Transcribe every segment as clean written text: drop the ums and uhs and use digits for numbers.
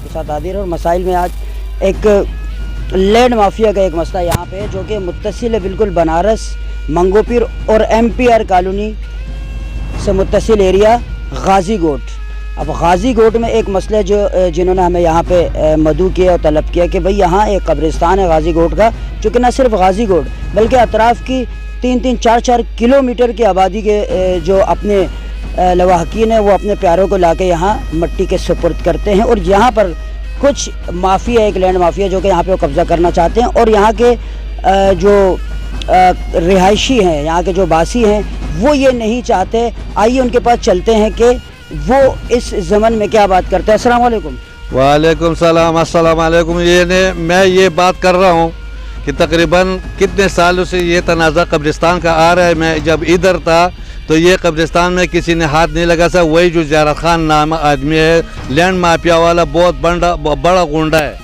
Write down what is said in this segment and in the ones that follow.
آپ کے ساتھ حاضر اور مسائل میں آج ایک لینڈ مافیا کا ایک مسئلہ یہاں پہ ہے جو کہ متصل ہے بالکل بنارس منگو پیر اور ایم پی آر کالونی سے متصل ایریا غازی گوٹ۔ اب غازی گوٹ میں ایک مسئلہ جو جنہوں نے ہمیں یہاں پہ مدعو کیا اور طلب کیا کہ بھئی یہاں ایک قبرستان ہے غازی گوٹ کا، جو کہ نہ صرف غازی گوٹ بلکہ اطراف کی 3-4 کلومیٹر کی آبادی کے جو اپنے لواحقین ہیں وہ اپنے پیاروں کو لا کے یہاں مٹی کے سپرد کرتے ہیں، اور یہاں پر کچھ مافیا، ایک لینڈ مافیا جو کہ یہاں پہ وہ قبضہ کرنا چاہتے ہیں، اور یہاں کے جو رہائشی ہیں، یہاں کے جو باسی ہیں وہ یہ نہیں چاہتے۔ آئیے ان کے پاس چلتے ہیں کہ وہ اس زمن میں کیا بات کرتے ہیں۔ السلام علیکم۔ وعلیکم السلام۔ السلام علیکم۔ میں یہ بات کر رہا ہوں کہ تقریباً کتنے سالوں سے یہ تنازع قبرستان کا آ رہا ہے۔ میں جب ادھر تھا تو یہ قبرستان میں کسی نے ہاتھ نہیں لگا سا، وہی جو زیارت خان نام آدمی ہے، لینڈ مافیا والا، بہت بڑا گنڈا ہے۔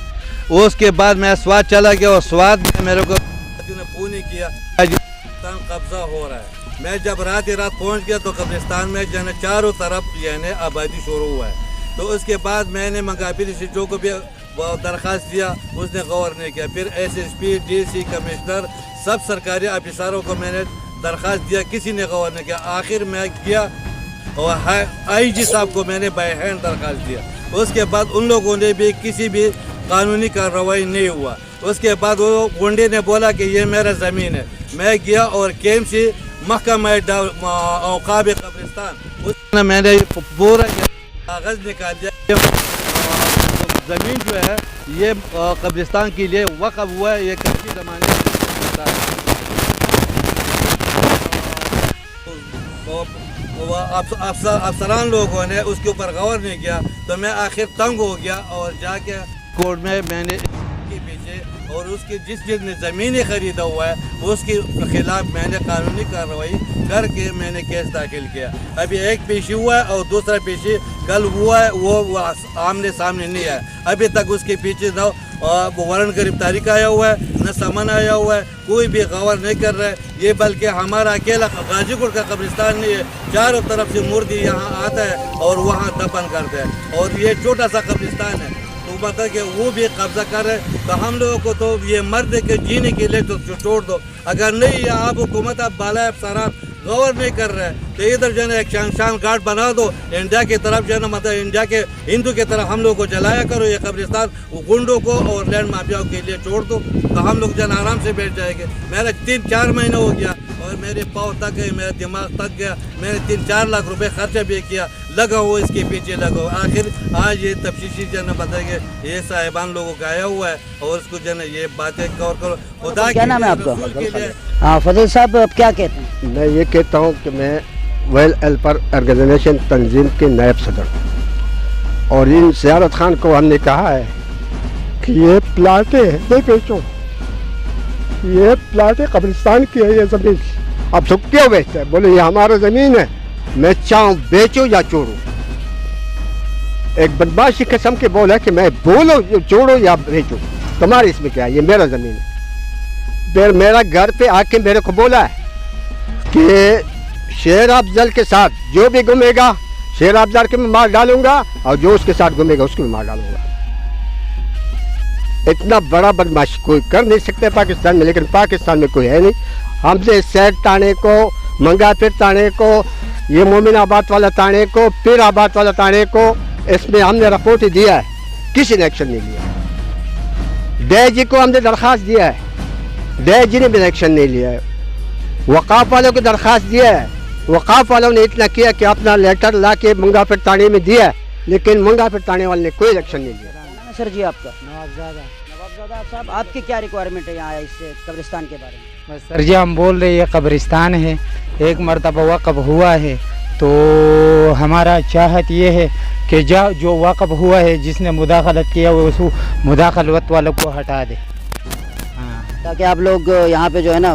اس کے بعد میں سوات چلا گیا اور سوات میں میرے کو فون کیا قبضہ ہو رہا ہے۔ میں جب رات پہنچ گیا تو قبرستان میں چاروں طرف آبادی شروع ہوا ہے۔ تو اس کے بعد میں نے منگاپیر سیٹوں کو بھی درخواست دیا، اس نے غور نہیں کیا۔ پھر S S P, D C, commissioner, سب سرکاری آفیسروں کو میں نے درخواست دیا، کسی نے غور نہیں کیا۔ آخر میں کیا اور آئی جی صاحب کو میں نے بائی ہینڈ درخواست دیا۔ اس کے بعد ان لوگوں نے بھی کسی بھی قانونی کارروائی نہیں ہوا۔ اس کے بعد وہ گنڈے نے بولا کہ یہ میرا زمین ہے۔ میں گیا اور کیمپ سے محکمہ اوقاف قبرستان اس میں نے پورا کاغذ نکال دیا۔ زمین جو ہے یہ قبرستان کے لیے وقف ہوا ہے، یہ کچی زمانے افسران لوگوں نے اس کے اوپر غور نہیں کیا۔ تو میں آخر تنگ ہو گیا اور جا کے کورٹ میں نے پیچھے اور اس کی جس نے زمینیں خریدا ہوا ہے اس کے خلاف میں نے قانونی کارروائی کر کے میں نے کیس داخل کیا۔ ابھی ایک پیشی ہوا ہے اور دوسرا پیشی کل ہوا ہے، وہ آمنے سامنے نہیں ہے۔ ابھی تک اس کے پیچھے نہ وارنٹ گرفتاری کا آیا ہوا ہے، نہ سمن آیا ہوا ہے، کوئی بھی غور نہیں کر رہا ہے۔ یہ بلکہ ہمارا اکیلا غازی گوٹ کا قبرستان نہیں ہے، چاروں طرف سے مردی یہاں آتا ہے اور وہاں دفن کرتا ہے، اور یہ چھوٹا سا قبرستان ہے۔ تو بتا کہ وہ بھی قبضہ کر رہے، تو ہم لوگوں کو تو یہ مرد کے جینے کے لیے تو چھوڑ دو۔ اگر نہیں آپ حکومت آپ بالا افسران غور نہیں کر رہے تو ادھر جو ہے نا ایک شان گارڈ بنا دو، انڈیا کی طرف جو ہے نا مطلب انڈیا کے ہندو کی طرف ہم لوگ کو جلایا کرو۔ یہ قبرستان گنڈوں کو اور لینڈ مافیاؤں کے لیے چھوڑ دو تو ہم لوگ جو ہے نا آرام سے بیٹھ جائیں گے۔ میرا 3-4 مہینہ ہو گیا اور میرے پاؤں تک گئے، میرا دماغ تک گیا، میں نے 3-4 لاکھ روپے خرچہ بھی کیا، لگا ہوا اس کے پیچھے لگا ہوا۔ آخر آج یہ تفتیشی جو ہے نا بتائیں گے یہ صاحبان لوگوں کا آیا ہوا ہے اور اس کو جو ہے نا یہ باتیں غور کرو۔ خدا کیا نام ہے آپ کا؟ ہاں فضل صاحب، آپ کیا کہتے ہیں؟ میں یہ کہتا ہوں کہ میں ویل ہیلپر آرگنائزیشن تنظیم کے نائب صدر ہوں، اور ان زیارت خان کو ہم نے کہا ہے کہ یہ پلاٹیں نہیں بیچو، یہ پلاٹیں قبرستان کی ہے، یہ زمین اب تو کیوں بیچتا ہے؟ بولے یہ ہمارا زمین ہے، میں چاہوں بیچو یا چھوڑوں۔ ایک بدماشی قسم کے بول ہے کہ میں بولو چھوڑو یا بیچو، تمہارے اس میں کیا ہے، یہ میرا زمین ہے۔ پھر میرا گھر پہ آ کے میرے کو بولا ہے کہ شیر افضل کے ساتھ جو بھی گھومے گا شیر افضل کے میں مار ڈالوں گا، اور جو اس کے ساتھ گھومے گا اس کو بھی مار ڈالوں گا۔ اتنا بڑا بدماشی کوئی کر نہیں سکتے پاکستان میں، لیکن پاکستان میں کوئی ہے نہیں۔ ہم نے سیٹ تانے کو، منگا پیر تانے کو، یہ مومن آباد والا تانے کو، پیر آباد والا تانے کو، اس میں ہم نے رپورٹ دیا ہے، کسی نے ایکشن نہیں لیا۔ ڈے جی کو ہم نے درخواست دیا ہے، ڈے جی نے بھی ایکشن نہیں لیا ہے۔ وقاف والوں کو درخواست دیا ہے، وقاف والوں نے اتنا کیا کہ اپنا لیٹر لا کے منگا پیر تانے میں دیا ہے، لیکن منگا پیر تانے والے نے کوئی ایکشن نہیں لیا۔ سر جی آپ کا؟ نواب صاحب، آپ کی کیا ریکوائرمنٹ ہے یہاں اس قبرستان کے بارے میں؟ سر جی ہم بول رہے یہ قبرستان ہے، ایک مرتبہ وقف ہوا ہے، تو ہمارا چاہت یہ ہے کہ جو وقف ہوا ہے جس نے مداخلت کیا وہ اس مداخلت والوں کو ہٹا دے، تاکہ آپ لوگ یہاں پہ جو ہے نا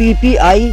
PPI